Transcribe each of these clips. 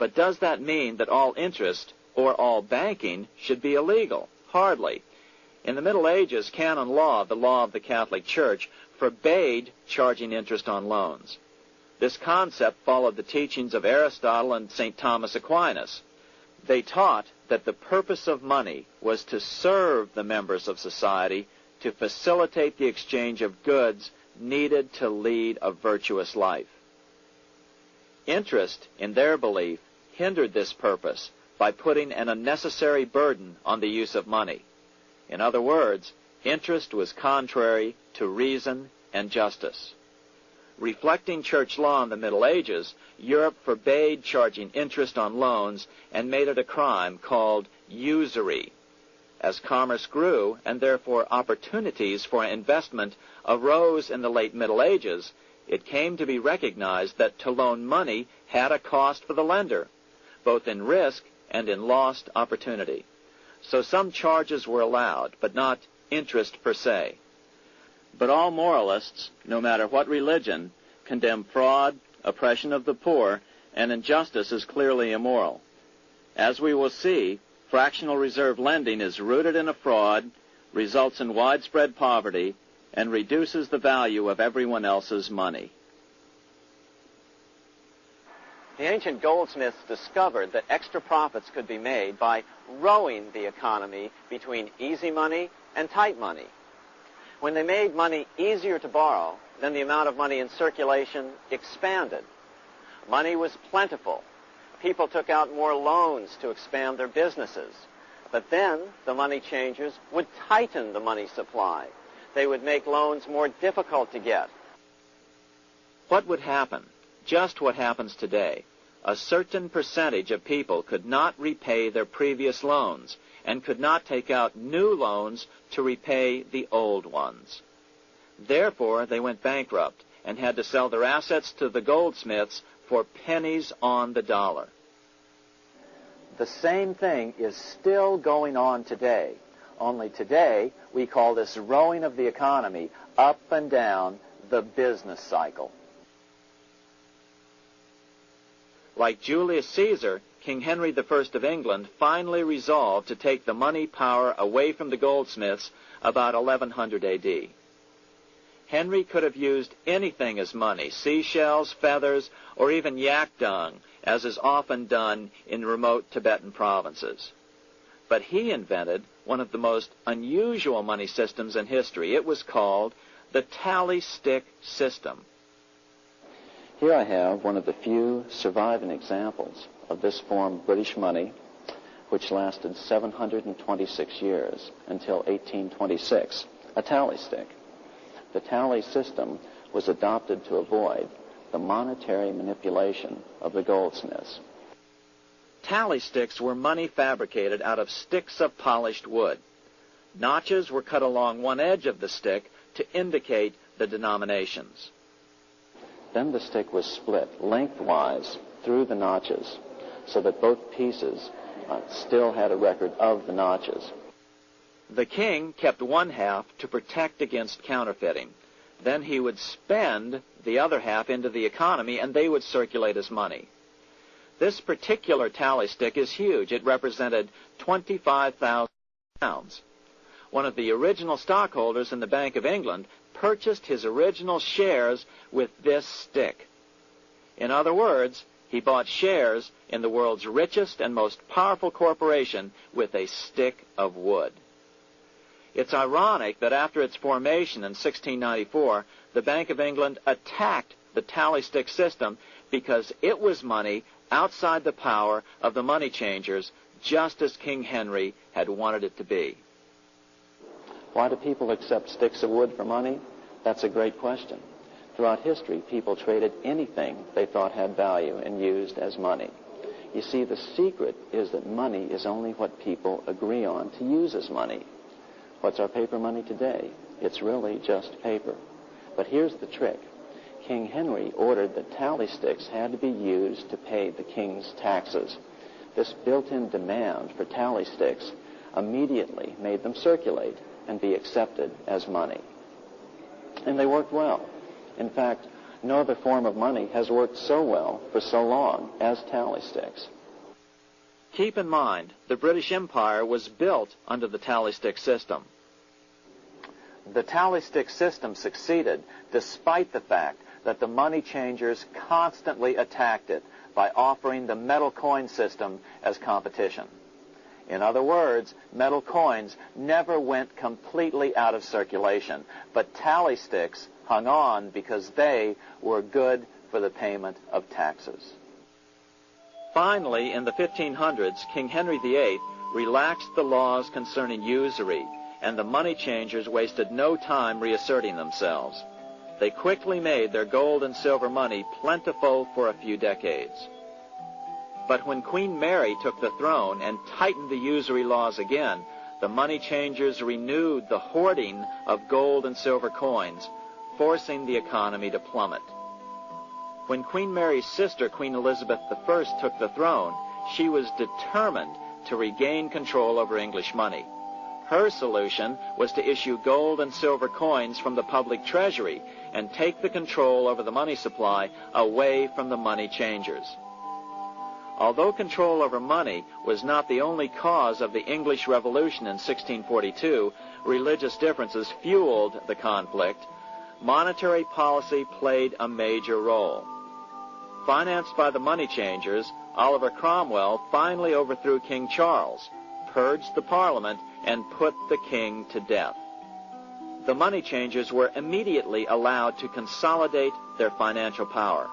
But does that mean that all interest or all banking should be illegal? Hardly. In the Middle Ages, canon law, the law of the Catholic Church, forbade charging interest on loans. This concept followed the teachings of Aristotle and St. Thomas Aquinas. They taught that the purpose of money was to serve the members of society, to facilitate the exchange of goods needed to lead a virtuous life. Interest, in their belief, hindered this purpose by putting an unnecessary burden on the use of money. In other words, interest was contrary to reason and justice. Reflecting church law in the Middle Ages, Europe forbade charging interest on loans and made it a crime called usury. As commerce grew, and therefore opportunities for investment arose in the late Middle Ages, it came to be recognized that to loan money had a cost for the lender, both in risk and in lost opportunity. So some charges were allowed, but not interest per se. But all moralists, no matter what religion, condemn fraud, oppression of the poor, and injustice as clearly immoral. As we will see, fractional reserve lending is rooted in a fraud, results in widespread poverty, and reduces the value of everyone else's money. The ancient goldsmiths discovered that extra profits could be made by rowing the economy between easy money and tight money. When they made money easier to borrow, then the amount of money in circulation expanded. Money was plentiful. People took out more loans to expand their businesses. But then the money changers would tighten the money supply. They would make loans more difficult to get. What would happen? Just what happens today. A certain percentage of people could not repay their previous loans and could not take out new loans to repay the old ones. Therefore, they went bankrupt and had to sell their assets to the goldsmiths for pennies on the dollar. The same thing is still going on today. Only today, we call this rowing of the economy up and down the business cycle. Like Julius Caesar, King Henry I of England finally resolved to take the money power away from the goldsmiths about 1100 A.D. Henry could have used anything as money, seashells, feathers, or even yak dung, as is often done in remote Tibetan provinces. But he invented one of the most unusual money systems in history. It was called the tally stick system. Here I have one of the few surviving examples of this form of British money, which lasted 726 years until 1826, a tally stick. The tally system was adopted to avoid the monetary manipulation of the goldsmiths. Tally sticks were money fabricated out of sticks of polished wood. Notches were cut along one edge of the stick to indicate the denominations. Then the stick was split lengthwise through the notches so that both pieces still had a record of the notches. The king kept one half to protect against counterfeiting. Then he would spend the other half into the economy, and they would circulate as money. This particular tally stick is huge. It represented 25,000 pounds. One of the original stockholders in the Bank of England purchased his original shares with this stick. In other words, he bought shares in the world's richest and most powerful corporation with a stick of wood. It's ironic that after its formation in 1694, the Bank of England attacked the tally stick system because it was money outside the power of the money changers, just as King Henry had wanted it to be. Why do people accept sticks of wood for money? That's a great question. Throughout history, people traded anything they thought had value and used as money. You see, the secret is that money is only what people agree on to use as money. What's our paper money today? It's really just paper. But here's the trick. King Henry ordered that tally sticks had to be used to pay the king's taxes. This built-in demand for tally sticks immediately made them circulate and be accepted as money. And they worked well. In fact, No other form of money has worked so well for so long as tally sticks. Keep in mind, the British Empire was built under the tally stick system. The tally stick system succeeded despite the fact that the money changers constantly attacked it by offering the metal coin system as competition. In other words, metal coins never went completely out of circulation, but tally sticks hung on because they were good for the payment of taxes. Finally, in the 1500s, King Henry VIII relaxed the laws concerning usury, and the money changers wasted no time reasserting themselves. They quickly made their gold and silver money plentiful for a few decades. But when Queen Mary took the throne and tightened the usury laws again, the money changers renewed the hoarding of gold and silver coins, forcing the economy to plummet. When Queen Mary's sister, Queen Elizabeth I, took the throne, she was determined to regain control over English money. Her solution was to issue gold and silver coins from the public treasury and take the control over the money supply away from the money changers. Although control over money was not the only cause of the English Revolution in 1642, religious differences fueled the conflict. Monetary policy played a major role. Financed by the money changers, Oliver Cromwell finally overthrew King Charles, purged the Parliament, and put the king to death. The money changers were immediately allowed to consolidate their financial power.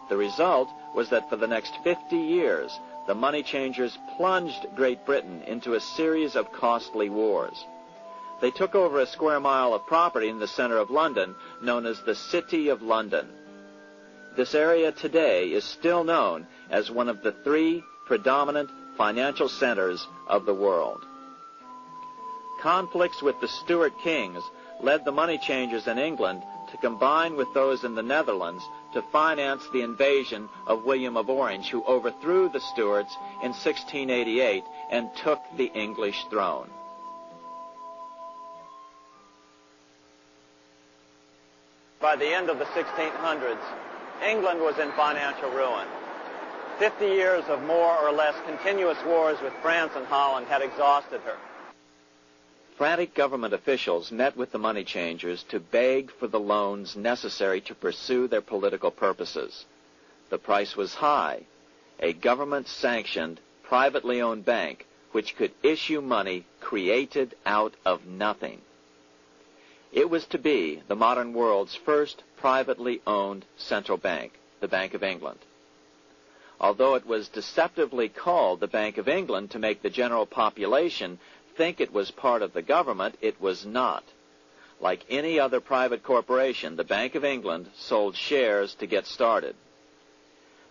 The result was that for the next 50 years, the money changers plunged Great Britain into a series of costly wars. They took over a square mile of property in the center of London, known as the City of London. This area today is still known as one of the 3 predominant financial centers of the world. Conflicts with the Stuart kings led the money changers in England to combine with those in the Netherlands to finance the invasion of William of Orange, who overthrew the Stuarts in 1688 and took the English throne. By the end of the 1600s, England was in financial ruin. 50 years of more or less continuous wars with France and Holland had exhausted her. Frantic government officials met with the money changers to beg for the loans necessary to pursue their political purposes. The price was high. A government-sanctioned, privately owned bank which could issue money created out of nothing. It was to be the modern world's first privately owned central bank, the Bank of England. Although it was deceptively called the Bank of England to make the general population think it was part of the government, it was not. Like any other private corporation, the Bank of England sold shares to get started.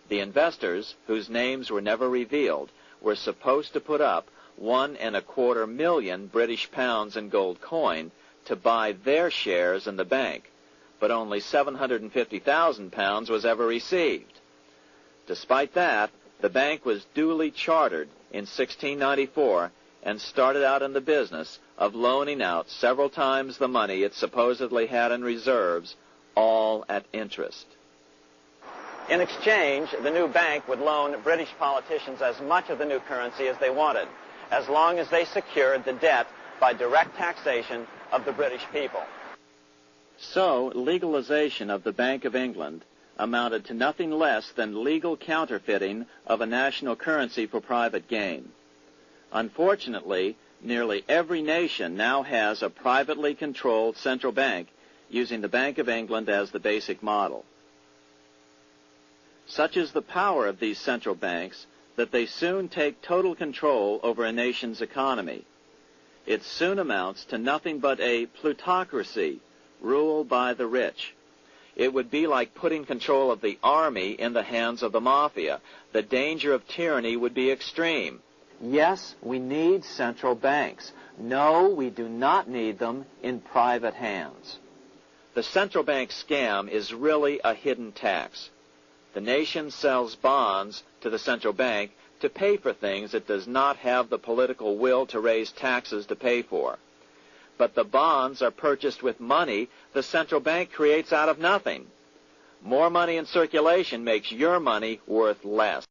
The investors, whose names were never revealed, were supposed to put up £1.25 million British pounds in gold coin to buy their shares in the bank, but only £750,000 was ever received. Despite that, the bank was duly chartered in 1694 and started out in the business of loaning out several times the money it supposedly had in reserves, all at interest. In exchange, the new bank would loan British politicians as much of the new currency as they wanted, as long as they secured the debt by direct taxation of the British people. So, legalization of the Bank of England amounted to nothing less than legal counterfeiting of a national currency for private gain. Unfortunately, nearly every nation now has a privately controlled central bank using the Bank of England as the basic model. Such is the power of these central banks that they soon take total control over a nation's economy. It soon amounts to nothing but a plutocracy, ruled by the rich. It would be like putting control of the army in the hands of the mafia. The danger of tyranny would be extreme. Yes, we need central banks. No, we do not need them in private hands. The central bank scam is really a hidden tax. The nation sells bonds to the central bank to pay for things it does not have the political will to raise taxes to pay for. But the bonds are purchased with money the central bank creates out of nothing. More money in circulation makes your money worth less.